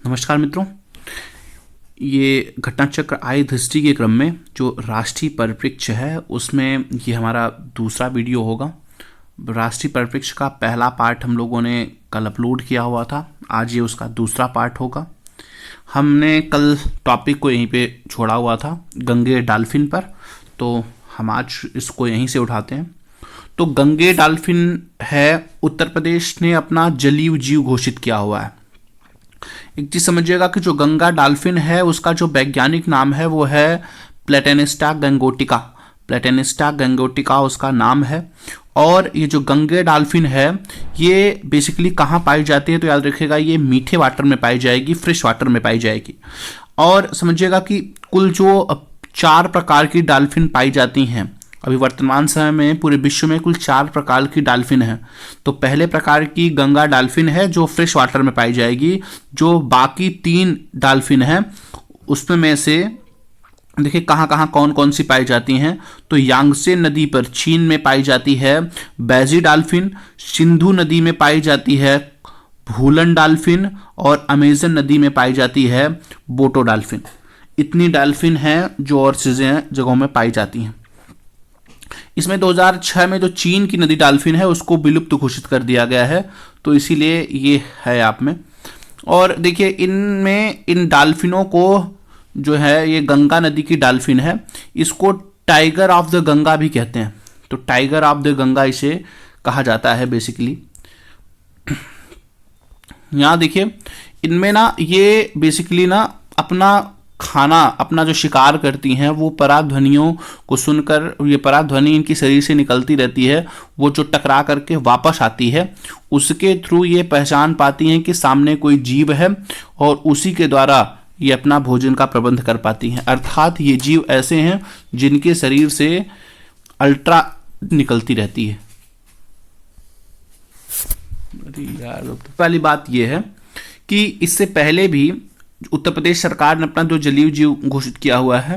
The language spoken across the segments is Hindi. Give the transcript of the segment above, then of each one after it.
नमस्कार मित्रों, ये घटना चक्र आयुध हिस्ट्री के क्रम में जो राष्ट्रीय परिप्रेक्ष्य है उसमें ये हमारा दूसरा वीडियो होगा। राष्ट्रीय परिप्रेक्ष्य का पहला पार्ट हम लोगों ने कल अपलोड किया हुआ था, आज ये उसका दूसरा पार्ट होगा। हमने कल टॉपिक को यहीं पे छोड़ा हुआ था गंगे डॉल्फिन पर, तो हम आज इसको यहीं से उठाते हैं। तो गंगे डॉल्फिन है, उत्तर प्रदेश ने अपना जलीय जीव घोषित किया हुआ है। एक चीज समझिएगा कि जो गंगा डॉल्फिन है उसका जो वैज्ञानिक नाम है वो है प्लेटेनिस्टा गंगोटिका। प्लेटेनिस्टा गंगोटिका उसका नाम है। और ये जो गंगे डॉल्फिन है ये बेसिकली कहाँ पाई जाती है, तो याद रखिएगा ये मीठे वाटर में पाई जाएगी, फ्रेश वाटर में पाई जाएगी। और समझिएगा कि कुल जो 4 प्रकार की डॉल्फिन पाई जाती हैं अभी वर्तमान समय में पूरे विश्व में, कुल 4 प्रकार की डॉल्फिन है। तो पहले प्रकार की गंगा डॉल्फिन है जो फ्रेश वाटर में पाई जाएगी। जो बाकी 3 डॉल्फिन है उसमें में से देखिए कहाँ कहाँ कौन कौन सी पाई जाती हैं। तो यांगसे नदी पर चीन में पाई जाती है बैजी डॉल्फिन, सिंधु नदी में पाई जाती है भूलन डॉल्फिन, और अमेजन नदी में पाई जाती है बोटो डॉल्फिन। इतनी डॉल्फिन हैं जो और चीज़ें जगहों में पाई जाती हैं। इसमें 2006 में जो चीन की नदी डॉल्फिन है उसको विलुप्त घोषित कर दिया गया है, तो इसीलिए ये है आप में। और देखिए इनमें इन डॉल्फिनों को जो है, ये गंगा नदी की डॉल्फिन है, इसको टाइगर ऑफ द गंगा भी कहते हैं। तो टाइगर ऑफ द गंगा इसे कहा जाता है बेसिकली। यहाँ देखिए इनमें ना ये बेसिकली ना अपना खाना, अपना जो शिकार करती हैं वो परागध्वनियों को सुनकर, ये परागध्वनि इनकी शरीर से निकलती रहती है, वो जो टकरा करके वापस आती है उसके थ्रू ये पहचान पाती हैं कि सामने कोई जीव है और उसी के द्वारा ये अपना भोजन का प्रबंध कर पाती हैं। अर्थात ये जीव ऐसे हैं जिनके शरीर से अल्ट्रा निकलती रहती है। अरे यार, पहली बात ये है कि इससे पहले भी उत्तर प्रदेश सरकार ने अपना जो जलीय जीव घोषित किया हुआ है,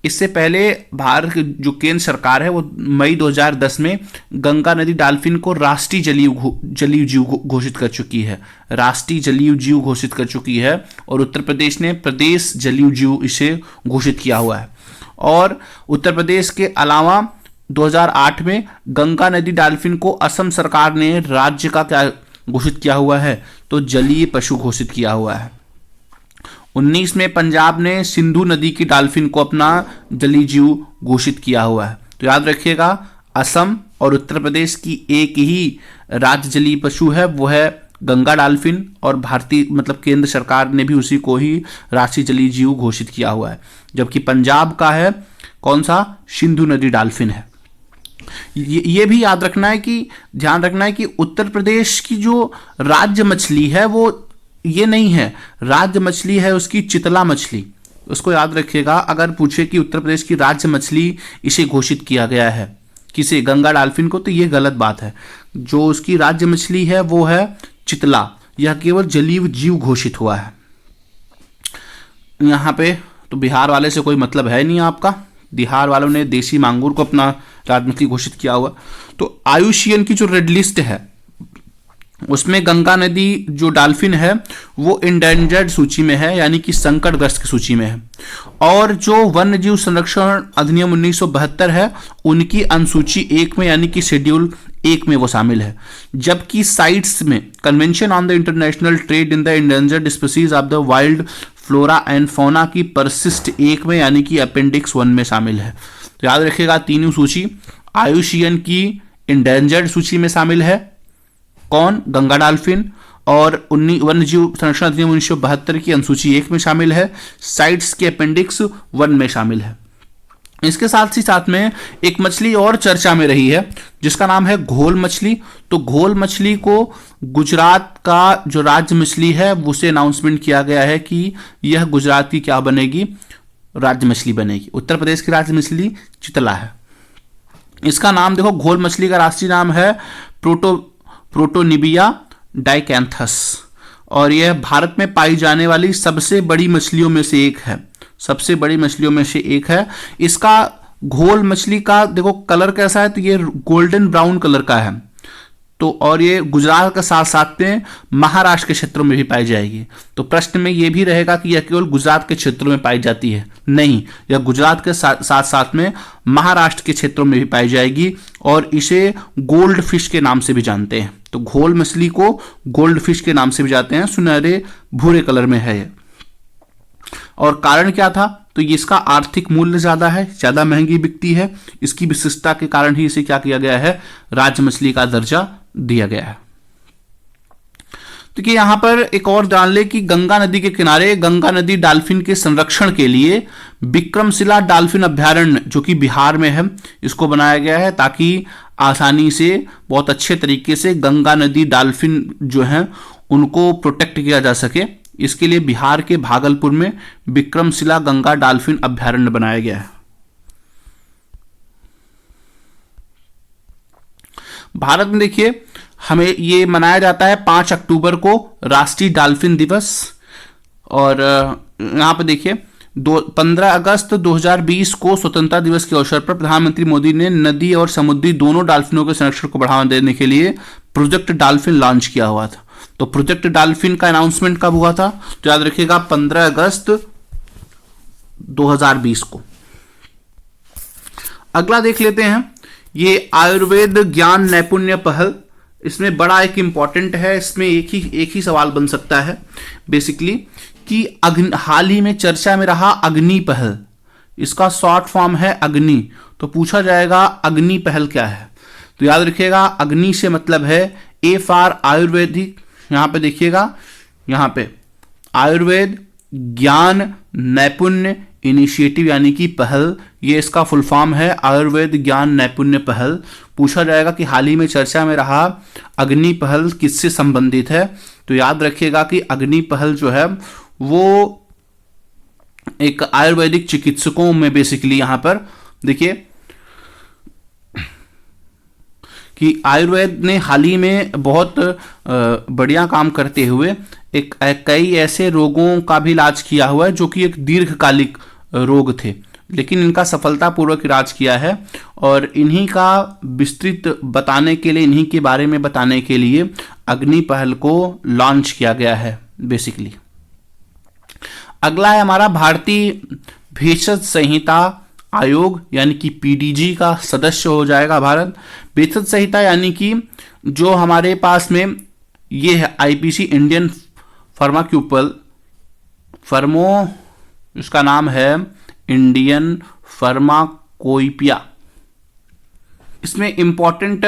इससे पहले भारत की जो केंद्र सरकार है वो मई 2010 में गंगा नदी डॉल्फिन को राष्ट्रीय जलीय जीव घोषित कर चुकी है। राष्ट्रीय जलीय जीव घोषित कर चुकी है और उत्तर प्रदेश ने प्रदेश जलीय जीव इसे घोषित किया हुआ है। और उत्तर प्रदेश के अलावा 2008 में गंगा नदी डॉल्फिन को असम सरकार ने राज्य का क्या घोषित किया हुआ है, तो जलीय पशु घोषित किया हुआ है। 19 में पंजाब ने सिंधु नदी की डॉल्फिन को अपना जलीय जीव घोषित किया हुआ है। तो याद रखिएगा असम और उत्तर प्रदेश की एक ही राज्य जलीय पशु है, वो है गंगा डॉल्फिन, और भारतीय मतलब केंद्र सरकार ने भी उसी को ही राष्ट्रीय जलीय जीव घोषित किया हुआ है। जबकि पंजाब का है कौन सा, सिंधु नदी डॉल्फिन है। ये भी याद रखना है कि, ध्यान रखना है कि उत्तर प्रदेश की जो राज्य मछली है वो ये नहीं है, राज्य मछली है उसकी चितला मछली। उसको याद रखिएगा, अगर पूछे कि उत्तर प्रदेश की राज्य मछली इसे घोषित किया गया है किसे, गंगा डॉल्फिन को, तो ये गलत बात है। जो उसकी राज्य मछली है वो है चितला, यह केवल जलीय जीव घोषित हुआ है। यहाँ पे तो बिहार वाले से कोई मतलब है नहीं आपका, बिहार वालों ने देसी मांगूर को अपना राज्य मछली घोषित किया हुआ। तो आयुषीएन की जो रेड लिस्ट है उसमें गंगा नदी जो डॉल्फिन है वो इंडेंजर्ड सूची में है, यानी कि संकटग्रस्त की सूची में है। और जो वन्य जीव संरक्षण अधिनियम 1972 है उनकी अनुसूची 1 में, यानी कि शेड्यूल 1 में वो शामिल है। जबकि साइट्स में convention on the international trade in the endangered species of the wild flora and fauna की परसिस्ट 1 में, यानी कि अपेंडिक्स 1 में शामिल है। तो याद रखिएगा तीनों सूची आयुषीएन की इंडेंजर्ड सूची में शामिल है, कौन, गंगा डॉल्फिन, और वन्य जीव संरक्षण अधिनियम 1972 की अनुसूची 1 में शामिल है, साइट्स के अपेंडिक्स 1 में शामिल है। इसके साथ ही साथ में एक मछली और चर्चा में रही है जिसका नाम है घोल मछली। तो घोल मछली को गुजरात का जो राज्य मछली है उसे अनाउंसमेंट किया गया है कि यह गुजरात की क्या बनेगी, राज्य मछली बनेगी। उत्तर प्रदेश की राज्य मछली चितला है। इसका नाम देखो, घोल मछली का राष्ट्रीय नाम है प्रोटोनिबिया डाइकैंथस, और यह भारत में पाई जाने वाली सबसे बड़ी मछलियों में से एक है, सबसे बड़ी मछलियों में से एक है। इसका घोल मछली का देखो कलर कैसा है, तो ये गोल्डन ब्राउन कलर का है। तो और ये गुजरात के साथ साथ में महाराष्ट्र के क्षेत्रों में भी पाई जाएगी। तो प्रश्न में ये भी रहेगा कि यह केवल गुजरात के क्षेत्रों में पाई जाती है, नहीं, यह गुजरात के साथ साथ में महाराष्ट्र के क्षेत्रों में भी पाई जाएगी और इसे गोल्ड फिश के नाम से भी जानते हैं। तो घोल मछली को गोल्ड फिश के नाम से भी जानते हैं, सुनहरे भूरे कलर में है ये। और कारण क्या था? तो ये इसका आर्थिक मूल्य ज्यादा है, ज्यादा महंगी बिकती है। इसकी विशिष्टता के कारण ही इसे क्या किया गया है, राज्य मछली का दर्जा दिया गया है। तो कि यहां पर एक और जान ले कि गंगा नदी के किनारे गंगा नदी डॉल्फिन के संरक्षण के लिए विक्रमशिला डॉल्फिन अभ्यारण्य, जो कि बिहार में है, इसको बनाया गया है ताकि आसानी से बहुत अच्छे तरीके से गंगा नदी डॉल्फिन जो है उनको प्रोटेक्ट किया जा सके। इसके लिए बिहार के भागलपुर में विक्रमशिला गंगा डॉल्फिन अभ्यारण्य बनाया गया है। भारत में देखिए हमें ये मनाया जाता है 5 अक्टूबर को राष्ट्रीय डॉल्फिन दिवस। और यहां पे देखिए 15 अगस्त 2020 को स्वतंत्रता दिवस के अवसर पर प्रधानमंत्री मोदी ने नदी और समुद्री दोनों डॉल्फिनों के संरक्षण को बढ़ावा देने के लिए प्रोजेक्ट डॉल्फिन लॉन्च किया हुआ था। तो प्रोजेक्ट डॉल्फिन का अनाउंसमेंट कब हुआ था? तो याद रखिएगा 15 अगस्त 2020 को। अगला देख लेते हैं, ये आयुर्वेद ज्ञान नैपुण्य पहल। इसमें बड़ा एक इंपॉर्टेंट है, इसमें एक ही सवाल बन सकता है बेसिकली कि हाल ही में चर्चा में रहा अग्नि पहल, इसका शॉर्ट फॉर्म है अग्नि। तो पूछा जाएगा अग्नि पहल क्या है? तो याद रखिएगा अग्नि से मतलब है ए फॉर आयुर्वेदिक, यहां पे देखिएगा, यहां पे आयुर्वेद ज्ञान नैपुण्य इनिशिएटिव यानी कि पहल, ये इसका फुल फॉर्म है आयुर्वेद ज्ञान नैपुण्य पहल। पूछा जाएगा कि हाल ही में चर्चा में रहा अग्नि पहल किससे संबंधित है? तो याद रखिएगा कि अग्नि पहल जो है वो एक आयुर्वेदिक चिकित्सकों में बेसिकली यहां पर देखिए कि आयुर्वेद ने हाल ही में बहुत बढ़िया काम करते हुए कई ऐसे रोगों का भी इलाज किया हुआ है जो कि एक दीर्घकालिक रोग थे, लेकिन इनका सफलतापूर्वक इलाज किया है। और इन्हीं का विस्तृत बताने के लिए, इन्हीं के बारे में बताने के लिए अग्नि पहल को लॉन्च किया गया है बेसिकली। अगला है हमारा भारतीय भेषज संहिता आयोग यानी कि पीडीजी का सदस्य हो जाएगा भारत। भेषज संहिता यानी कि जो हमारे पास में ये है आईपीसी इंडियन इसका नाम है इंडियन फार्माकोपिया। इसमें इंपॉर्टेंट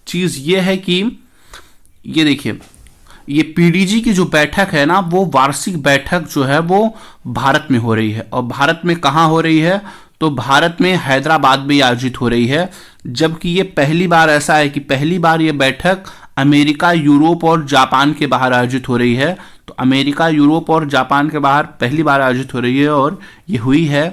चीज ये है कि ये देखिए ये पीडीजी की जो बैठक है ना, वो वार्षिक बैठक जो है वो भारत में हो रही है। और भारत में कहाँ हो रही है? तो भारत में हैदराबाद में आयोजित हो रही है। जबकि ये पहली बार ऐसा है कि पहली बार ये बैठक अमेरिका, यूरोप और जापान के बाहर आयोजित हो रही है। तो अमेरिका, यूरोप और जापान के बाहर पहली बार आयोजित हो रही है और ये हुई है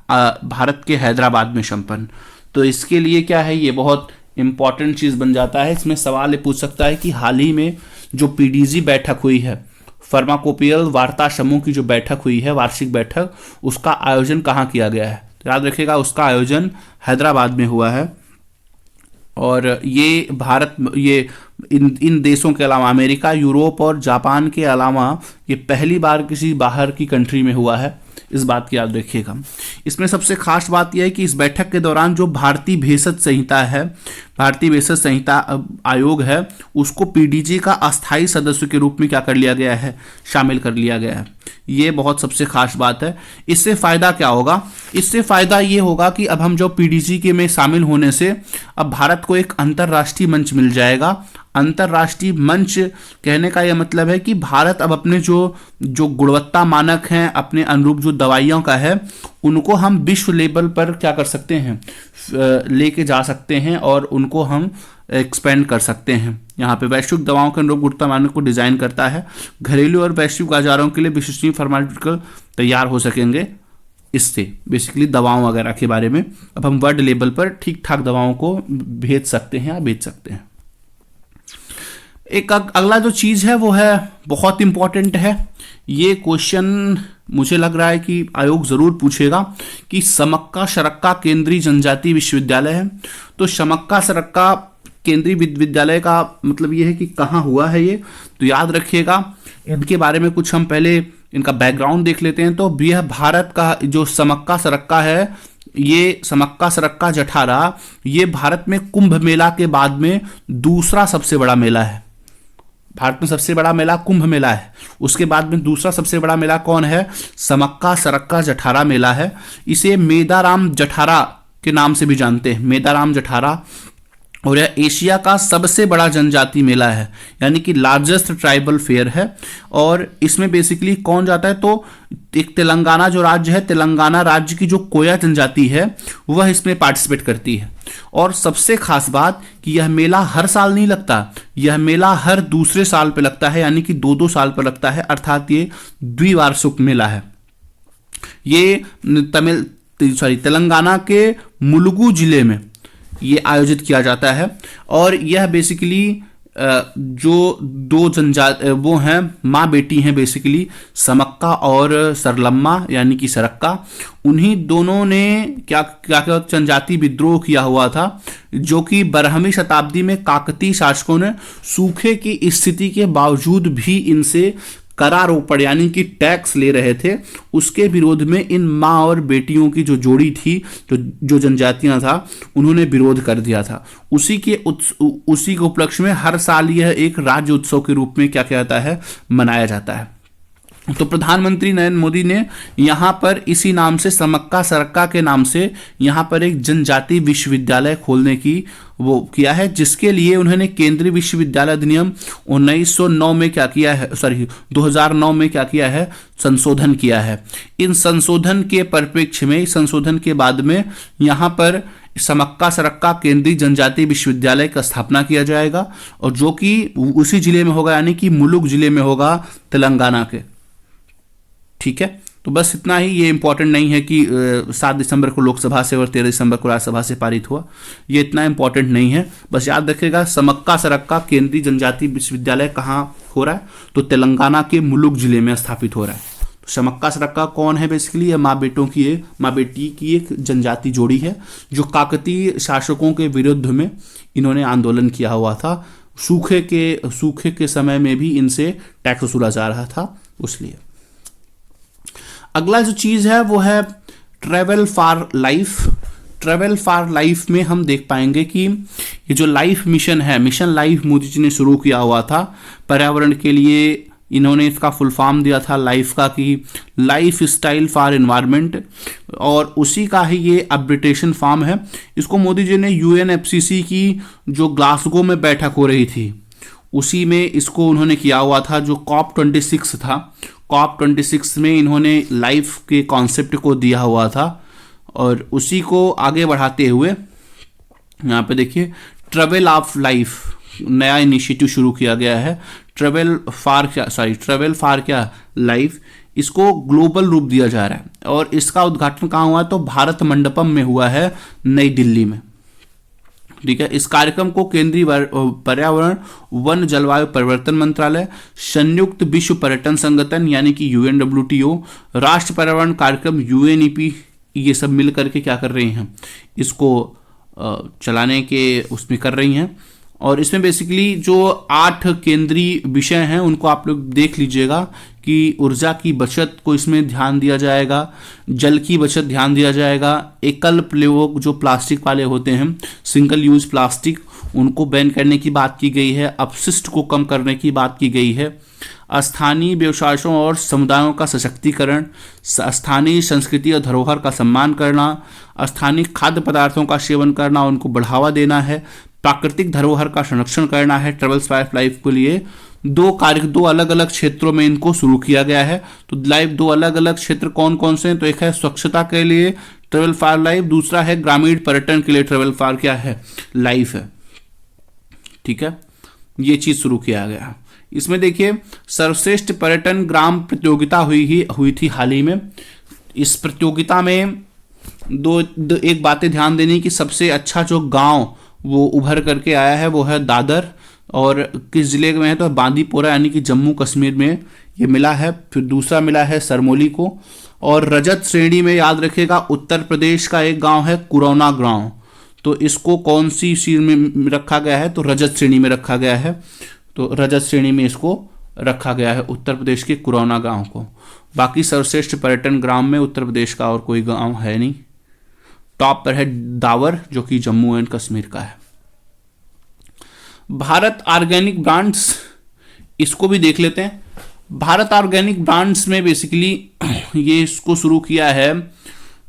भारत के हैदराबाद में संपन्न। तो इसके लिए क्या है, ये बहुत इंपॉर्टेंट चीज बन जाता है। इसमें सवाल ये पूछ सकता है कि हाल ही में जो पीडीजी बैठक हुई है, फार्माकोपियल वार्ता समूह की जो बैठक हुई है, वार्षिक बैठक, उसका आयोजन कहाँ किया गया है? तो याद रखिएगा उसका आयोजन हैदराबाद में हुआ है। और ये भारत, ये इन देशों के अलावा अमेरिका, यूरोप और जापान के अलावा ये पहली बार किसी बाहर की कंट्री में हुआ है। इस बात की याद रखिएगा। इसमें सबसे खास बात यह है कि इस बैठक के दौरान जो भारतीय भेषज संहिता है, भारतीय भेषज संहिता आयोग है, उसको पीडीजी का अस्थायी सदस्य के रूप में क्या कर लिया गया है, शामिल कर लिया गया है। ये बहुत सबसे खास बात है। इससे फायदा क्या होगा? इससे फायदा ये होगा कि अब हम जो पीडीजी के में शामिल होने से अब भारत को एक अंतर्राष्ट्रीय मंच मिल जाएगा। अंतर्राष्ट्रीय मंच कहने का यह मतलब है कि भारत अब अपने जो गुणवत्ता मानक हैं, अपने अनुरूप जो दवाइयों का है, उनको हम विश्व लेवल पर क्या कर सकते हैं, लेके जा सकते हैं और उनको हम एक्सपेंड कर सकते हैं। यहाँ पे वैश्विक दवाओं के अनुरूप गुणवत्ता मानक को डिजाइन करता है। घरेलू और वैश्विक बाजारों के लिए विश्वसनीय फार्मास्यूटिकल तैयार हो सकेंगे इससे, बेसिकली दवाओं वगैरह के बारे में अब हम वर्ल्ड लेवल पर ठीक ठाक दवाओं को भेज सकते हैं या बेच सकते हैं। एक अगला जो चीज है वो है बहुत इंपॉर्टेंट है। ये क्वेश्चन मुझे लग रहा है कि आयोग जरूर पूछेगा कि समक्का शरक्का केंद्रीय जनजातीय विश्वविद्यालय है। तो समक्का शरक्का केंद्रीय विद्यालय का मतलब ये है कि कहाँ हुआ है ये, तो याद रखिएगा इनके बारे में कुछ हम पहले इनका बैकग्राउंड देख लेते हैं। तो यह भारत का जो समक्का सरक्का है, ये समक्का सरक्का जठारा, ये भारत में कुंभ मेला के बाद में दूसरा सबसे बड़ा मेला है। भारत में सबसे बड़ा मेला कुंभ मेला है, उसके बाद में दूसरा सबसे बड़ा मेला कौन है? समक्का सरक्का जठारा मेला है। इसे मेदाराम जठारा के नाम से भी जानते हैं, मेदाराम जठारा। और यह एशिया का सबसे बड़ा जनजाति मेला है, यानी कि लार्जेस्ट ट्राइबल फेयर है। और इसमें बेसिकली कौन जाता है? तो एक तेलंगाना जो राज्य है, तेलंगाना राज्य की जो कोया जनजाति है वह इसमें पार्टिसिपेट करती है। और सबसे खास बात कि यह मेला हर साल नहीं लगता, यह मेला हर दूसरे साल पे लगता है, यानी कि 2-2 साल पर लगता है, अर्थात ये द्विवार्षिक मेला है। ये तेलंगाना के मुलुगु जिले में ये आयोजित किया जाता है। और यह बेसिकली जो दो जनजाति वो हैं, माँ बेटी हैं बेसिकली, समक्का और सरलम्मा यानी कि सरक्का, उन्हीं दोनों ने क्या जनजाति विद्रोह किया हुआ था, जो कि 12वीं शताब्दी में काकतीय शासकों ने सूखे की स्थिति के बावजूद भी इनसे करारोपण यानी कि टैक्स ले रहे थे, उसके विरोध में इन माँ और बेटियों की जो जोड़ी थी, जो जनजातियां था, उन्होंने विरोध कर दिया था। उसी के उपलक्ष्य में हर साल यह एक राज्य उत्सव के रूप में क्या कहता है, मनाया जाता है। तो प्रधानमंत्री नरेंद्र मोदी ने यहाँ पर इसी नाम से, समक्का सरक्का के नाम से, यहाँ पर एक जनजाति विश्वविद्यालय खोलने की वो किया है, जिसके लिए उन्होंने केंद्रीय विश्वविद्यालय अधिनियम 1909 में क्या किया है, 2009 में क्या किया है, संशोधन किया है। इन संशोधन के परिप्रेक्ष्य में, संशोधन के बाद में यहाँ पर समक्का सरक्का केंद्रीय जनजाति विश्वविद्यालय का स्थापना किया जाएगा, और जो कि उसी जिले में होगा, यानी कि मुलुगु जिले में होगा, तेलंगाना के। ठीक है, तो बस इतना ही। ये इंपॉर्टेंट नहीं है कि 7 दिसंबर को लोकसभा से और 13 दिसंबर को राज्यसभा से पारित हुआ, ये इतना इंपॉर्टेंट नहीं है। बस याद रखिएगा समक्का सरक्का केंद्रीय जनजाति विश्वविद्यालय कहाँ हो रहा है, तो तेलंगाना के मुलुगु जिले में स्थापित हो रहा है। तो समक्का सरक्का कौन है? बेसिकली ये माँ बेटी की एक जनजाति जोड़ी है, जो काकतीय शासकों के विरुद्ध में इन्होंने आंदोलन किया हुआ था। सूखे के समय में भी इनसे टैक्स वसूला जा रहा था, उसलिए। अगला जो चीज़ है वो है travel for life. Travel for life में हम देख पाएंगे कि ये जो लाइफ मिशन है, मिशन लाइफ मोदी जी ने शुरू किया हुआ था पर्यावरण के लिए। इन्होंने इसका फुल फॉर्म दिया था लाइफ का, कि लाइफ स्टाइल फॉर एनवायरनमेंट, और उसी का ही ये अपडेटेशन फॉर्म है। इसको मोदी जी ने UNFCCC की जो ग्लासगो में बैठक हो रही थी, उसी में इसको उन्होंने किया हुआ था। जो COP26 था, COP26 में इन्होंने लाइफ के कॉन्सेप्ट को दिया हुआ था, और उसी को आगे बढ़ाते हुए यहाँ पे देखिए ट्रेवल ऑफ लाइफ नया इनिशिएटिव शुरू किया गया है। ट्रेवल फॉर क्या लाइफ, इसको ग्लोबल रूप दिया जा रहा है। और इसका उद्घाटन कहाँ हुआ है? तो भारत मंडपम में हुआ है, नई दिल्ली में। ठीक है, इस कार्यक्रम को केंद्रीय पर्यावरण वन जलवायु परिवर्तन मंत्रालय, संयुक्त विश्व पर्यटन संगठन यानी कि UNWTO, राष्ट्र पर्यावरण कार्यक्रम UNEP, ये सब मिल करके क्या कर रही हैं, इसको चलाने के उसमें कर रही हैं। और इसमें बेसिकली जो 8 केंद्रीय विषय हैं उनको आप लोग देख लीजिएगा, कि ऊर्जा की बचत को इसमें ध्यान दिया जाएगा, जल की बचत ध्यान दिया जाएगा, एकल प्रयोग जो प्लास्टिक वाले होते हैं, सिंगल यूज प्लास्टिक, उनको बैन करने की बात की गई है, अपशिष्ट को कम करने की बात की गई है, स्थानीय व्यवसायों और समुदायों का सशक्तिकरण, स्थानीय संस्कृति और धरोहर का सम्मान करना, स्थानीय खाद्य पदार्थों का सेवन करना, उनको बढ़ावा देना है, प्राकृतिक धरोहर का संरक्षण करना है। ट्रेवल फॉर लाइफ के लिए दो अलग अलग क्षेत्रों में इनको शुरू किया गया है। तो लाइफ 2 अलग अलग क्षेत्र कौन कौन से हैं? तो एक है स्वच्छता के लिए ट्रेवल फॉर लाइफ, दूसरा है ग्रामीण पर्यटन के लिए ट्रेवल फॉर क्या है, लाइफ है। ठीक है, ये चीज शुरू किया गया। इसमें देखिए सर्वश्रेष्ठ पर्यटन ग्राम प्रतियोगिता हुई थी हाल ही में। इस प्रतियोगिता में एक बातें ध्यान देनी कि सबसे अच्छा जो गांव वो उभर करके आया है वो है दादर, और किस जिले में है तो बांदीपोरा यानी कि जम्मू कश्मीर में ये मिला है। फिर दूसरा मिला है सरमोली को, और रजत श्रेणी में याद रखिएगा उत्तर प्रदेश का एक गांव है कुरौना गांव। तो इसको कौन सी श्रेणी में रखा गया है? तो रजत श्रेणी में रखा गया है। तो रजत श्रेणी में इसको रखा गया है उत्तर प्रदेश के कुरौना गांव को। बाकी सर्वश्रेष्ठ पर्यटन ग्राम में उत्तर प्रदेश का और कोई गांव है नहीं। टॉप पर है दावर, जो कि जम्मू एंड कश्मीर का है। भारत ऑर्गेनिक ब्रांड्स, इसको भी देख लेते हैं। भारत ऑर्गेनिक ब्रांड्स में बेसिकली ये इसको शुरू किया है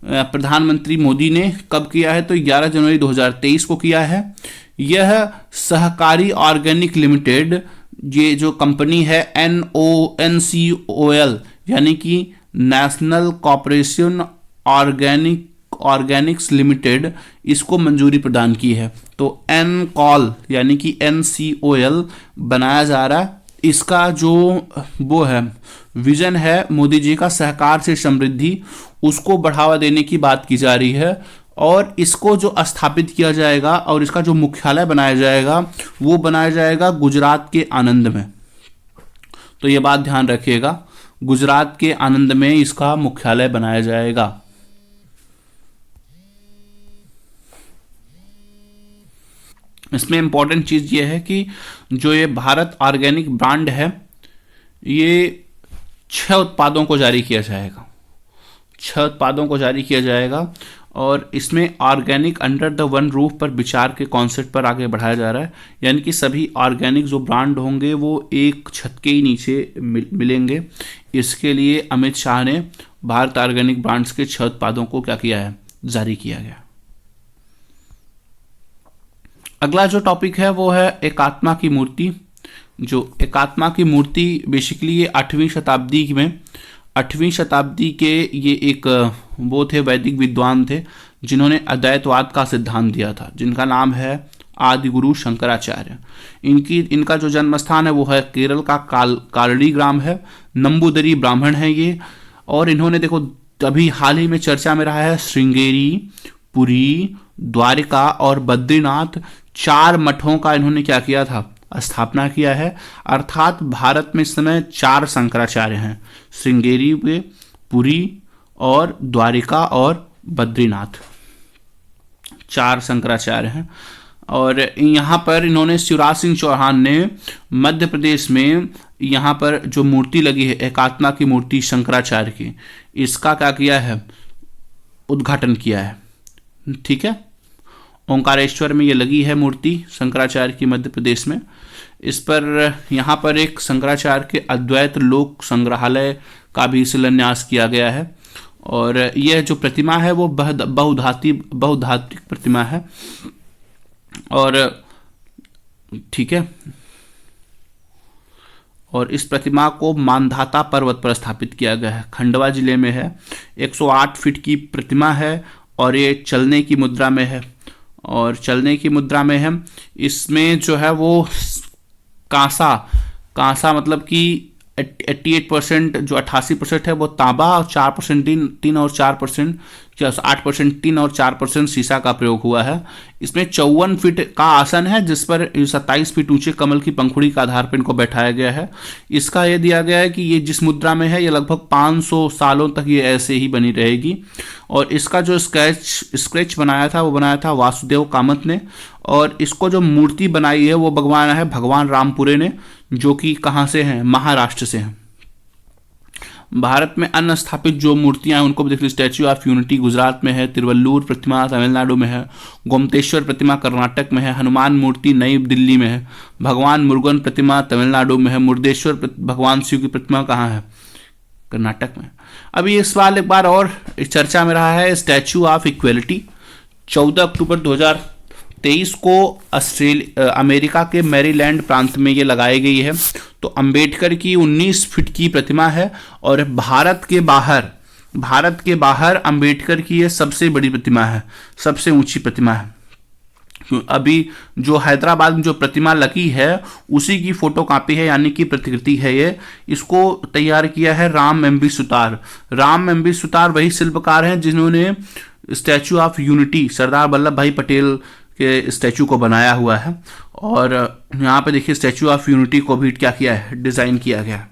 प्रधानमंत्री मोदी ने। कब किया है? तो 11 जनवरी 2023 को किया है। यह सहकारी ऑर्गेनिक लिमिटेड, ये जो कंपनी है NCOL यानी कि नेशनल कॉर्पोरेशन ऑर्गेनिक्स लिमिटेड, इसको मंजूरी प्रदान की है। तो NCOL यानी कि NCOL बनाया जा रहा है। इसका जो वो है विजन है मोदी जी का, सहकार से समृद्धि, उसको बढ़ावा देने की बात की जा रही है। और इसको जो स्थापित किया जाएगा और इसका जो मुख्यालय बनाया जाएगा वो बनाया जाएगा गुजरात के आनंद में। तो ये बात ध्यान रखिएगा, गुजरात के आनंद में इसका मुख्यालय बनाया जाएगा। इसमें इंपॉर्टेंट चीज ये है कि जो ये भारत ऑर्गेनिक ब्रांड है, ये 6 उत्पादों को जारी किया जाएगा। 6 उत्पादों को जारी किया जाएगा और इसमें organic under the one roof पर विचार के कॉन्सेप्ट पर आगे बढ़ाया जा रहा है। यानी कि सभी ऑर्गेनिक जो ब्रांड होंगे वो एक छत के ही नीचे मिलेंगे। इसके लिए अमित शाह ने भारत ऑर्गेनिक ब्रांड्स के 6 उत्पादों को क्या किया है? जारी किया गया। अगला जो टॉपिक है वो है एकात्मा की मूर्ति। जो एकात्मा की मूर्ति बेसिकली ये 8वीं शताब्दी के ये एक वो थे, वैदिक विद्वान थे जिन्होंने अद्वैतवाद का सिद्धांत दिया था, जिनका नाम है आदि गुरु शंकराचार्य। इनका जो जन्म स्थान है वो है केरल का कालड़ी ग्राम है। नंबूदरी ब्राह्मण है ये। और इन्होंने देखो अभी हाल ही में चर्चा में रहा है श्रृंगेरी, पुरी, द्वारिका और बद्रीनाथ, 4 मठों का इन्होंने क्या किया था? स्थापना किया है। अर्थात भारत में इस समय 4 शंकराचार्य हैं, श्रृंगेरी पे, पुरी और द्वारिका और बद्रीनाथ, 4 शंकराचार्य हैं। और यहाँ पर इन्होंने शिवराज सिंह चौहान ने मध्य प्रदेश में यहाँ पर जो मूर्ति लगी है एकात्मा की मूर्ति शंकराचार्य की, इसका क्या किया है? उद्घाटन किया है। ठीक है, ओंकारेश्वर में ये लगी है मूर्ति शंकराचार्य की मध्य प्रदेश में। इस पर यहाँ पर एक शंकराचार्य के अद्वैत लोक संग्रहालय का भी शिलान्यास किया गया है। और यह जो प्रतिमा है वो बहुधात्विक प्रतिमा है। और ठीक है, और इस प्रतिमा को मानधाता पर्वत पर स्थापित किया गया है, खंडवा जिले में है। 108 फीट की प्रतिमा है और ये चलने की मुद्रा में है। और चलने की मुद्रा में है। इसमें जो है वो कांसा मतलब कि 88%, जो 88% है वो तांबा और 4% टीन और 4% 8% टीन और 4% शीशा का प्रयोग हुआ है। इसमें 54 फीट का आसन है जिस पर 27 फीट ऊंचे कमल की पंखुड़ी का आधार पर इनको बैठाया गया है। इसका ये दिया गया है कि ये जिस मुद्रा में है ये लगभग 500 सालों तक ये ऐसे ही बनी रहेगी। और इसका जो स्केच बनाया था वो बनाया था वासुदेव कामत ने। और इसको जो मूर्ति बनाई है वो भगवान रामपुरे ने, जो कि कहाँ से हैं? महाराष्ट्र से हैं। भारत में अन्य स्थापित जो मूर्तियां हैं उनको भी देख लीजिए। स्टैच्यू ऑफ यूनिटी गुजरात में है, तिरुवल्लूर प्रतिमा तमिलनाडु में है, गोमतेश्वर प्रतिमा कर्नाटक में है, हनुमान मूर्ति नई दिल्ली में है, भगवान मुरुगन प्रतिमा तमिलनाडु में है, मुर्देश्वर भगवान शिव की प्रतिमा कहाँ है? कर्नाटक में। अभी इस सवाल एक बार और चर्चा में रहा है स्टैच्यू ऑफ इक्वेलिटी। 14 अक्टूबर 2023 को अमेरिका के मैरीलैंड प्रांत में ये लगाई गई है। तो अंबेडकर की 19 फीट की प्रतिमा है और भारत के बाहर अंबेडकर की ये सबसे बड़ी प्रतिमा है, सबसे ऊंची प्रतिमा है। अभी जो हैदराबाद में जो प्रतिमा लगी है उसी की फोटो कॉपी है, यानी कि प्रतिकृति है ये। इसको तैयार किया है राम एमबी सुतार। राम एमबी सुतार वही शिल्पकार हैं जिन्होंने statue of unity Sardar Vallabh भाई पटेल के स्टैचू को बनाया हुआ है। और यहाँ पे देखिए स्टैचू ऑफ यूनिटी को भी क्या किया है? डिजाइन किया गया।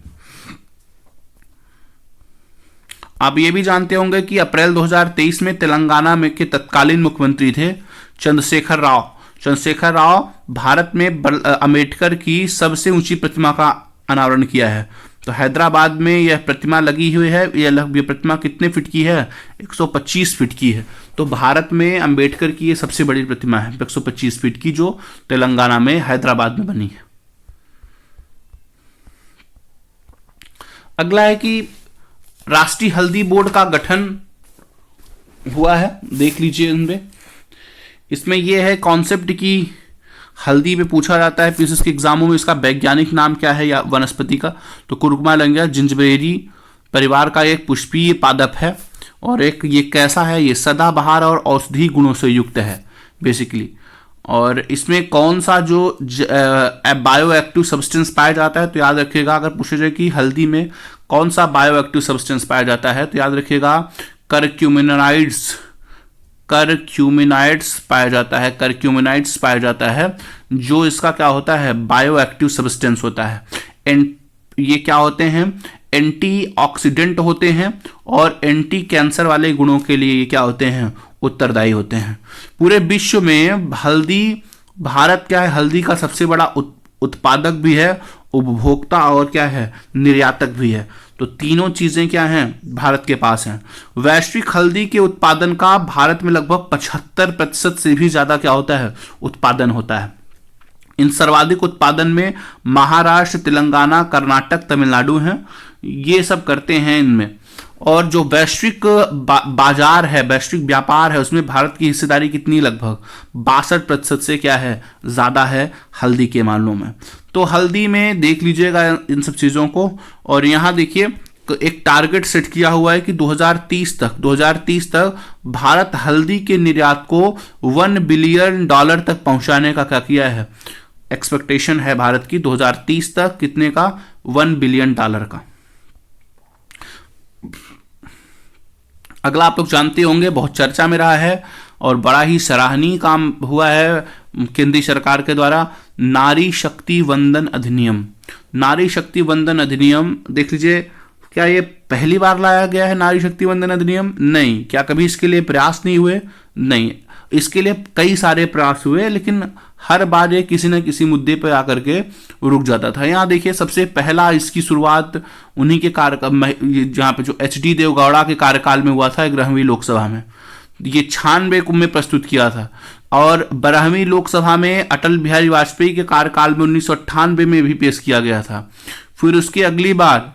आप ये भी जानते होंगे कि अप्रैल 2023 में तेलंगाना में के तत्कालीन मुख्यमंत्री थे चंद्रशेखर राव। चंद्रशेखर राव भारत में अंबेडकर की सबसे ऊंची प्रतिमा का अनावरण किया है। तो हैदराबाद में यह प्रतिमा लगी हुई है। यह प्रतिमा कितने फीट की है? 125 फीट की है। तो भारत में अंबेडकर की ये सबसे बड़ी प्रतिमा है 125 फीट की, जो तेलंगाना में हैदराबाद में बनी है। अगला है कि राष्ट्रीय हल्दी बोर्ड का गठन हुआ है, देख लीजिए इनमें। इसमें यह है कॉन्सेप्ट की हल्दी पे पूछा जाता है पीसीएस के एग्जामों में, इसका वैज्ञानिक नाम क्या है या वनस्पति का। तो कुर्कुमा लंगिया जिंजबेरी परिवार का एक पुष्पीय पादप है। और एक ये कैसा है? ये सदाबहार और औषधि गुणों से युक्त है बेसिकली। और इसमें कौन सा जो बायो एक्टिव सब्सटेंस पाया जाता है, तो याद रखिएगा अगर पूछे जाए कि हल्दी में कौन सा बायो एक्टिव सब्सटेंस पाया जाता है, तो याद रखिएगा करक्यूमिनाइड्स पाया जाता है। करक्यूमिनाइड्स पाया जाता है, जो इसका क्या होता है? बायो एक्टिव सब्सटेंस होता है। ये क्या होते हैं? एंटीऑक्सीडेंट होते हैं और एंटी कैंसर वाले गुणों के लिए ये क्या होते हैं? उत्तरदायी होते हैं। पूरे विश्व में हल्दी, भारत क्या है? हल्दी का सबसे बड़ा उत्पादक भी है, उपभोक्ता और क्या है? निर्यातक भी है। तो तीनों चीजें क्या हैं? भारत के पास हैं। वैश्विक हल्दी के उत्पादन का भारत में लगभग 75% से भी ज्यादा क्या होता है? उत्पादन होता है। इन सर्वाधिक उत्पादन में महाराष्ट्र, तेलंगाना, कर्नाटक, तमिलनाडु हैं। ये सब करते हैं इनमें। और जो वैश्विक बाजार है, वैश्विक व्यापार है, उसमें भारत की हिस्सेदारी कितनी? लगभग 62% से क्या है? ज्यादा है तहल्दी के मामलों में। तो हल्दी में देख लीजिएगा इन सब चीजों को। और यहां देखिए एक टारगेट सेट किया हुआ है कि 2030 तक भारत हल्दी के निर्यात को $1 बिलियन तक पहुंचाने का क्या किया है? एक्सपेक्टेशन है भारत की 2030 तक कितने का? $1 बिलियन का। अगला आप लोग जानते होंगे, बहुत चर्चा में रहा है और बड़ा ही सराहनीय काम हुआ है केंद्रीय सरकार के द्वारा, नारी शक्ति वंदन अधिनियम। नारी शक्ति वंदन अधिनियम देख लीजिए, क्या ये पहली बार लाया गया है नारी शक्ति वंदन अधिनियम? नहीं। क्या कभी इसके लिए प्रयास नहीं हुए? नहीं, इसके लिए कई सारे प्रयास हुए, लेकिन हर बार ये किसी न किसी मुद्दे पर आकर के रुक जाता था। यहाँ देखिए सबसे पहला इसकी शुरुआत उन्हीं के जहाँ पे जो एचडी देवगौड़ा के कार्यकाल में हुआ था 11वीं लोकसभा में। ये 96 में प्रस्तुत किया था। और 12वीं लोकसभा में अटल बिहारी वाजपेयी के कार्यकाल में 1998 में भी पेश किया गया था। फिर उसकी अगली बार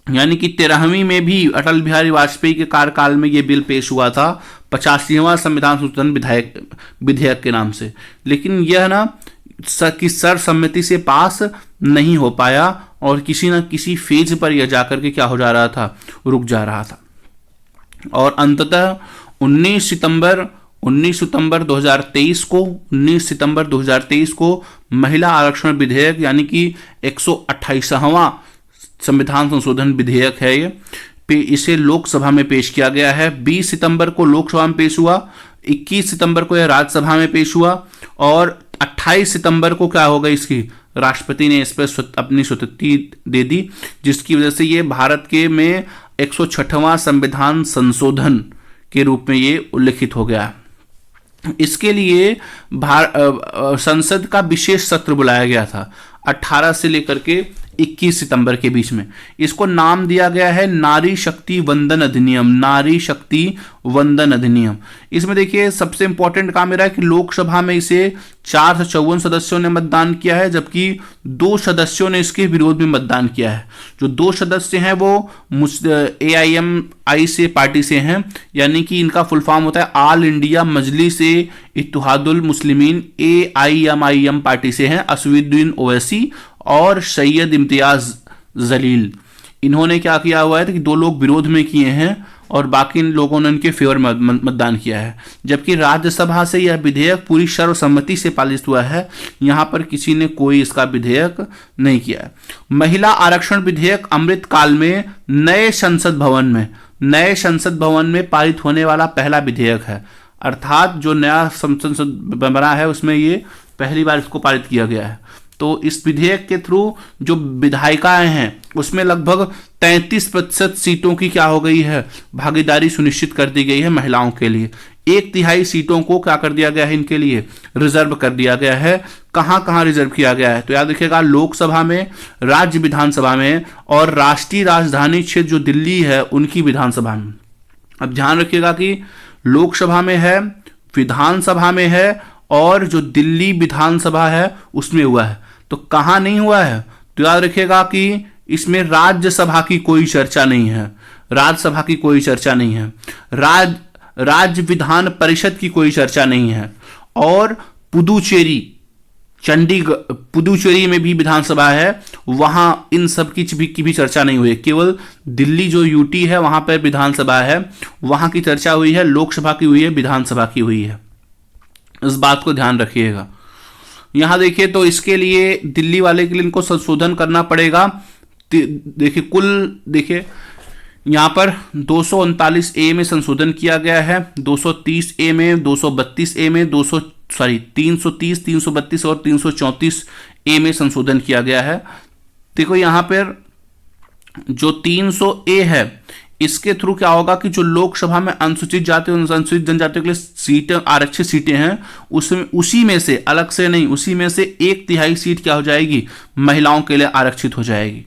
यानी कि 13वीं में भी अटल बिहारी वाजपेयी के कार्यकाल में यह बिल पेश हुआ था, 85वां संविधान संशोधन विधेयक के नाम से। लेकिन यह ना सर्वसम्मति से पास नहीं हो पाया और किसी न किसी फेज पर यह जाकर के क्या हो जा रहा था? रुक जा रहा था। और अंततः 19 सितंबर 2023 को महिला आरक्षण विधेयक यानी कि 128वां संविधान संशोधन विधेयक है ये, इसे लोकसभा में पेश किया गया है। 20 सितंबर को लोकसभा में पेश हुआ, 21 सितंबर को यह राज्यसभा में पेश हुआ और 28 सितंबर को क्या होगा? इसकी राष्ट्रपति ने इस पर अपनी स्वीकृति दे दी, जिसकी वजह से ये भारत के में 106वां संविधान संशोधन के रूप में ये उल्लेखित हो गया। इसके लिए संसद का विशेष सत्र बुलाया गया था 18 से लेकर के 21 सितंबर के बीच में। इसको नाम दिया गया है नारी शक्ति वंदन अधिनियम। नारी शक्ति वंदन अधिनियम। इसमें देखिए सबसे इंपॉर्टेंट काम मेरा है कि लोकसभा में इसे 454 सदस्यों ने मतदान किया है, जबकि 2 सदस्यों ने इसके विरोध में मतदान किया है। जो 2 सदस्य हैं वो AIMI से पार्टी से हैं, यानी कि इनका फुल फॉर्म होता है ऑल इंडिया मजलिस इत्तेहादुल मुस्लिमीन, AIMIM पार्टी से हैं, असदुद्दीन ओवैसी और सैयद इम्तियाज जलील। इन्होंने क्या किया हुआ है कि 2 लोग विरोध में किए हैं और बाकी लोगों ने इनके फेवर में मतदान किया है। जबकि राज्यसभा से यह विधेयक पूरी सर्वसम्मति से पारित हुआ है, यहां पर किसी ने कोई इसका विधेयक नहीं किया है। महिला आरक्षण विधेयक अमृतकाल में नए संसद भवन में पारित होने वाला पहला विधेयक है। अर्थात जो नया संसद बना है उसमें ये पहली बार इसको पारित किया गया है। तो इस विधेयक के थ्रू जो विधायिकाएं हैं उसमें लगभग 33% सीटों की क्या हो गई है, भागीदारी सुनिश्चित कर दी गई है महिलाओं के लिए। 1/3 सीटों को क्या कर दिया गया है, इनके लिए रिजर्व कर दिया गया है। कहां कहां रिजर्व किया गया है, तो याद रखिएगा लोकसभा में, राज्य विधानसभा में और राष्ट्रीय राजधानी क्षेत्र जो दिल्ली है उनकी विधानसभा में। अब ध्यान रखिएगा कि लोकसभा में है, विधानसभा में है और जो दिल्ली विधानसभा है उसमें हुआ है। तो कहां नहीं हुआ है, तो याद रखिएगा कि इसमें राज्यसभा की कोई चर्चा नहीं है, राज्यसभा की कोई चर्चा नहीं है, राज्य विधान परिषद की कोई चर्चा नहीं है, और पुदुचेरी, चंडीगढ़, पुदुचेरी में भी विधानसभा है, वहां इन सब की भी चर्चा नहीं हुई है। केवल दिल्ली जो यूटी है वहां पर विधानसभा है, वहां की चर्चा हुई है, लोकसभा की हुई है, विधानसभा की हुई है। इस बात को ध्यान रखिएगा। यहां देखिए तो इसके लिए दिल्ली वाले के लिए इनको संशोधन करना पड़ेगा। देखिए देखिए यहां पर 239 ए में संशोधन किया गया है, 230 ए में, 232 ए में, 330, 332 और 334 ए में संशोधन किया गया है। देखो यहां पर जो 300 ए है इसके थ्रू क्या होगा कि जो लोकसभा में अनुसूचित जाति और अनुसूचित जनजातियों के लिए सीटें, आरक्षित सीटें हैं, उसमें उसी में से, अलग से नहीं, उसी में से 1/3 सीट क्या हो जाएगी, महिलाओं के लिए आरक्षित हो जाएगी।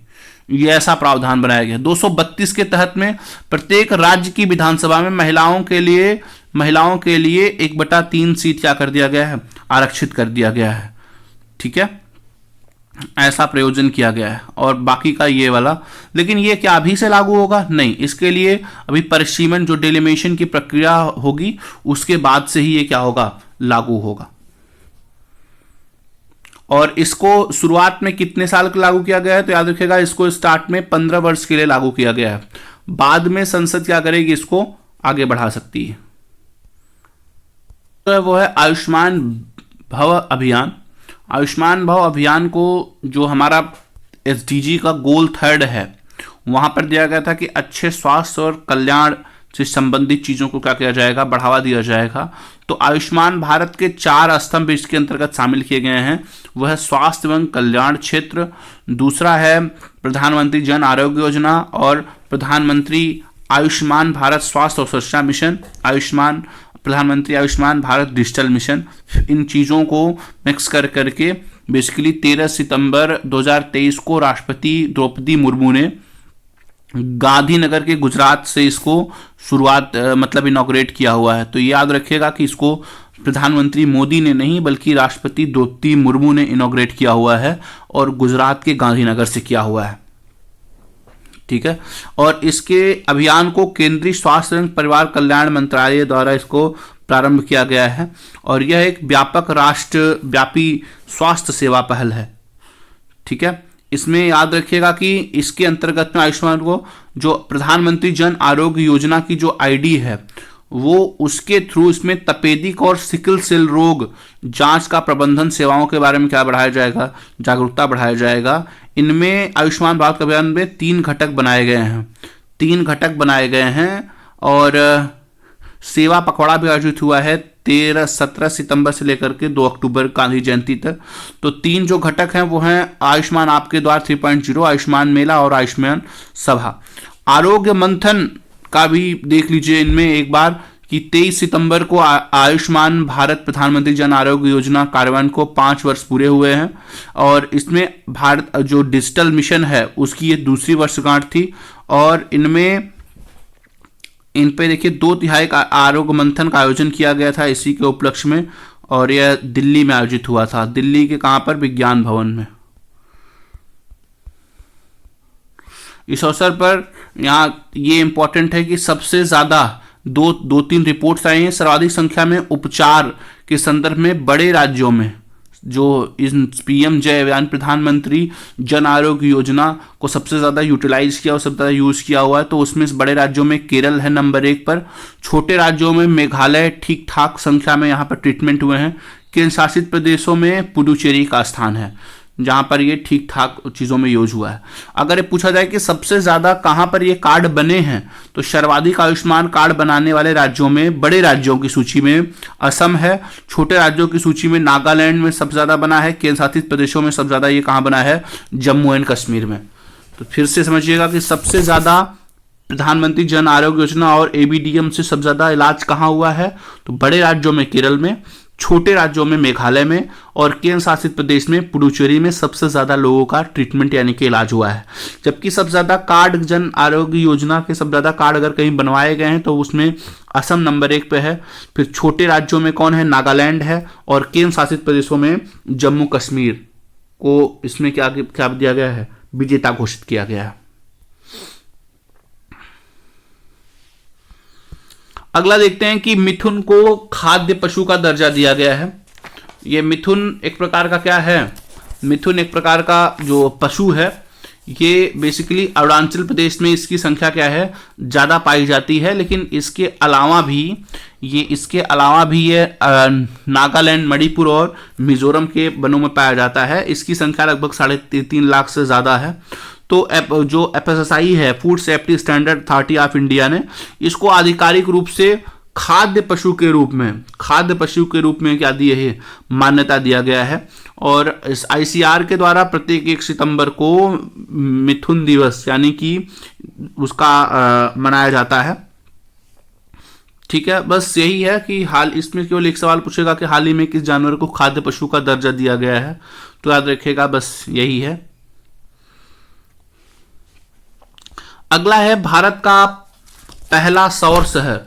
ये ऐसा प्रावधान बनाया गया। 232 के तहत में प्रत्येक राज्य की विधानसभा में महिलाओं के लिए 1/3 सीट क्या कर दिया गया है, आरक्षित कर दिया गया है। ठीक है, ऐसा प्रयोजन किया गया है। और बाकी का ये वाला, लेकिन ये क्या अभी से लागू होगा, नहीं, इसके लिए अभी परिसीमन, जो डेलिमिशन की प्रक्रिया होगी उसके बाद से ही ये क्या होगा, लागू होगा। और इसको शुरुआत में कितने साल के लागू किया गया है, तो याद रखिएगा इसको स्टार्ट में 15 वर्ष के लिए लागू किया गया है। बाद में संसद क्या करेगी, इसको आगे बढ़ा सकती है। तो वो है आयुष्मान भव अभियान। आयुष्मान भव अभियान को जो हमारा एसडीजी का गोल 3 है, वहां पर दिया गया था कि अच्छे स्वास्थ्य और कल्याण से संबंधित चीजों को क्या किया जाएगा, बढ़ावा दिया जाएगा। तो आयुष्मान भारत के 4 स्तंभ इसके अंतर्गत शामिल किए गए हैं। वह है स्वास्थ्य एवं कल्याण क्षेत्र, दूसरा है प्रधानमंत्री जन आरोग्य योजना और प्रधानमंत्री आयुष्मान भारत स्वास्थ्य और सुरक्षा मिशन, प्रधानमंत्री आयुष्मान भारत डिजिटल मिशन। इन चीज़ों को मिक्स करके बेसिकली 13 सितंबर 2023 को राष्ट्रपति द्रौपदी मुर्मू ने गांधीनगर के गुजरात से इसको शुरुआत मतलब इनॉग्रेट किया हुआ है। तो याद रखिएगा कि इसको प्रधानमंत्री मोदी ने नहीं बल्कि राष्ट्रपति द्रौपदी मुर्मू ने इनॉग्रेट किया हुआ है और गुजरात के गांधीनगर से किया हुआ है। ठीक है, और इसके अभियान को केंद्रीय स्वास्थ्य एवं परिवार कल्याण मंत्रालय द्वारा इसको प्रारंभ किया गया है और यह एक व्यापक राष्ट्रव्यापी स्वास्थ्य सेवा पहल है। ठीक है, इसमें याद रखिएगा कि इसके अंतर्गत में आयुष्मान को जो प्रधानमंत्री जन आरोग्य योजना की जो आईडी है वो उसके थ्रू इसमें तपेदिक और सिकल सेल रोग जांच का प्रबंधन सेवाओं के बारे में क्या बढ़ाया जाएगा, जागरूकता बढ़ाया जाएगा। इनमें आयुष्मान भारत अभियान में 3 घटक बनाए गए हैं और सेवा पखवाड़ा भी आयोजित हुआ है 17 सितंबर से लेकर के 2 अक्टूबर गांधी जयंती तक। तो 3 जो घटक हैं वो हैं आयुष्मान आपके द्वार 3.0, आयुष्मान मेला और आयुष्मान सभा। आरोग्य मंथन का भी देख लीजिए इनमें एक बार कि 23 सितंबर को आयुष्मान भारत प्रधानमंत्री जन आरोग्य योजना कार्यान्वयन को 5 वर्ष पूरे हुए हैं और इसमें भारत जो डिजिटल मिशन है उसकी ये दूसरी वर्षगांठ थी और इन पे देखिए 2/3 का आरोग्य मंथन का आयोजन किया गया था इसी के उपलक्ष्य में और यह दिल्ली में आयोजित हुआ था। दिल्ली के कहां पर, विज्ञान भवन में। इस अवसर पर यहाँ ये इंपॉर्टेंट है कि सबसे ज़्यादा 3 रिपोर्ट्स आई हैं। सर्वाधिक संख्या में उपचार के संदर्भ में बड़े राज्यों में जो इस पीएम जय यानी प्रधानमंत्री जन आरोग्य योजना को सबसे ज़्यादा यूटिलाइज किया और सबसे ज़्यादा यूज़ किया हुआ है। तो उसमें बड़े राज्यों में केरल है नंबर 1 पर, छोटे राज्यों में मेघालय ठीक ठाक संख्या में यहाँ पर ट्रीटमेंट हुए हैं, केंद्र शासित प्रदेशों में पुडुचेरी का स्थान है जहां पर ये ठीक ठाक चीज़ों में यूज हुआ है। अगर ये पूछा जाए कि सबसे ज़्यादा कहां पर ये कार्ड बने हैं तो सर्वाधिक आयुष्मान कार्ड बनाने वाले राज्यों में बड़े राज्यों की सूची में असम है, छोटे राज्यों की सूची में नागालैंड में सबसे ज़्यादा बना है, केंद्र शासित प्रदेशों में सबसे ज़्यादा ये कहाँ बना है, जम्मू एंड कश्मीर में। तो फिर से समझिएगा कि सबसे ज़्यादा प्रधानमंत्री जन आरोग्य योजना और एबीडीएम से सबसे ज़्यादा इलाज कहाँ हुआ है, तो बड़े राज्यों में केरल में, छोटे राज्यों में मेघालय में, और केंद्र शासित प्रदेश में पुडुचेरी में सबसे ज़्यादा लोगों का ट्रीटमेंट यानी कि इलाज हुआ है। जबकि सबसे ज़्यादा कार्ड, जन आरोग्य योजना के सबसे ज़्यादा कार्ड अगर कहीं बनवाए गए हैं तो उसमें असम नंबर 1 पे है। फिर छोटे राज्यों में कौन है, नागालैंड है, और केंद्र शासित प्रदेशों में जम्मू कश्मीर को इसमें क्या क्या दिया गया है, विजेता घोषित किया गया है। अगला देखते हैं कि मिथुन को खाद्य पशु का दर्जा दिया गया है। ये मिथुन एक प्रकार का क्या है, मिथुन एक प्रकार का जो पशु है, ये बेसिकली अरुणाचल प्रदेश में इसकी संख्या क्या है, ज़्यादा पाई जाती है। लेकिन इसके अलावा भी ये नागालैंड, मणिपुर और मिजोरम के वनों में पाया जाता है। इसकी संख्या लगभग 3.5 लाख से ज़्यादा है। तो जो FSSAI है, food safety standard authority of India ने इसको आधिकारिक रूप से खाद्य पशु के रूप में क्या दिए है, मान्यता दिया गया है। और इस ICR के द्वारा प्रत्येक 1 सितंबर को मिथुन दिवस यानी कि उसका मनाया जाता है। ठीक है, बस यही है कि इसमें केवल एक सवाल पूछेगा कि हाल ही में किस जानवर को खाद्य पशु का दर्जा दिया गया है, तो याद रखिएगा बस यही है। अगला है भारत का पहला सौर शहर।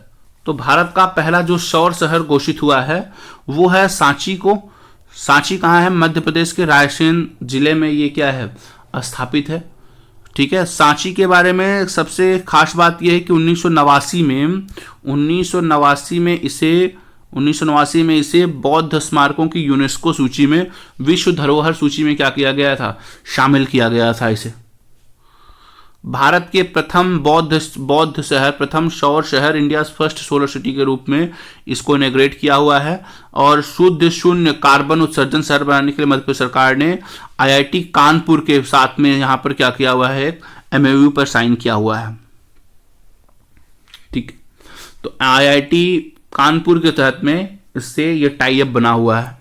तो भारत का पहला जो सौर शहर घोषित हुआ है वो है सांची को। सांची कहाँ है, मध्य प्रदेश के रायसेन जिले में ये क्या है, स्थापित है। ठीक है, सांची के बारे में सबसे खास बात यह है कि 1989 में इसे बौद्ध स्मारकों की यूनेस्को सूची में, विश्व धरोहर सूची में क्या किया गया था, शामिल किया गया था इसे। भारत के प्रथम बौद्ध शहर, प्रथम सौर शहर, इंडिया फर्स्ट सोलर सिटी के रूप में इसको इनॉग्रेट किया हुआ है। और शुद्ध शून्य कार्बन उत्सर्जन शहर बनाने के लिए मध्य प्रदेश सरकार ने IIT कानपुर के साथ में यहाँ पर क्या किया हुआ है, एक MOU पर साइन किया हुआ है। ठीक, तो IIT कानपुर के तहत में इससे ये टाई अप बना हुआ है।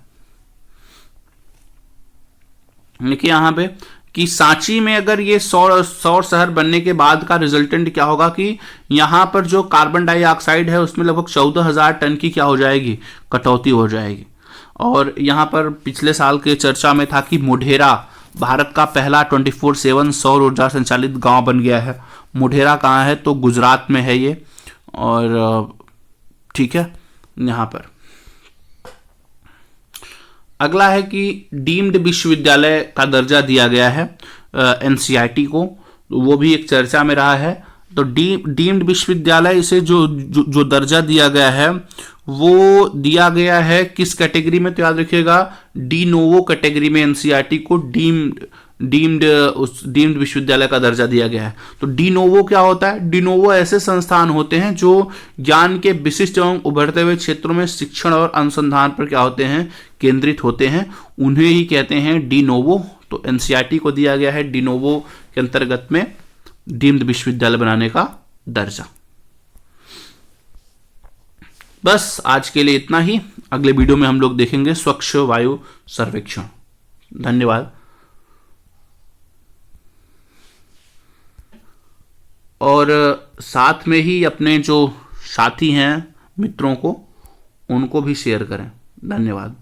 देखिए यहाँ पे कि सांची में अगर ये सौर शहर बनने के बाद का रिजल्टेंट क्या होगा कि यहाँ पर जो कार्बन डाइऑक्साइड है उसमें लगभग 14,000 टन की क्या हो जाएगी, कटौती हो जाएगी। और यहाँ पर पिछले साल के चर्चा में था कि मोढेरा भारत का पहला 24/7 सौर ऊर्जा संचालित गांव बन गया है। मोढेरा कहाँ है, तो गुजरात में है ये। और ठीक है, यहाँ पर अगला है कि डीम्ड विश्वविद्यालय का दर्जा दिया गया है NCERT को, वो भी एक चर्चा में रहा है। तो डीम्ड विश्वविद्यालय इसे जो दर्जा दिया गया है वो दिया गया है किस कैटेगरी में, तो याद रखिएगा डी नोवो कैटेगरी में NCERT को डीम्ड विश्वविद्यालय का दर्जा दिया गया है। तो डी नोवो क्या होता है, डी नोवो ऐसे संस्थान होते हैं जो ज्ञान के विशिष्ट एवं उभरते हुए क्षेत्रों में शिक्षण और अनुसंधान पर क्या होते हैं, केंद्रित होते हैं, उन्हें ही कहते हैं डी नोवो। तो NCERT को दिया गया है डी नोवो के अंतर्गत में डीम्ड विश्वविद्यालय बनाने का दर्जा। बस आज के लिए इतना ही। अगले वीडियो में हम लोग देखेंगे स्वच्छ वायु सर्वेक्षण। धन्यवाद। और साथ में ही अपने जो साथी हैं, मित्रों को, उनको भी शेयर करें। धन्यवाद।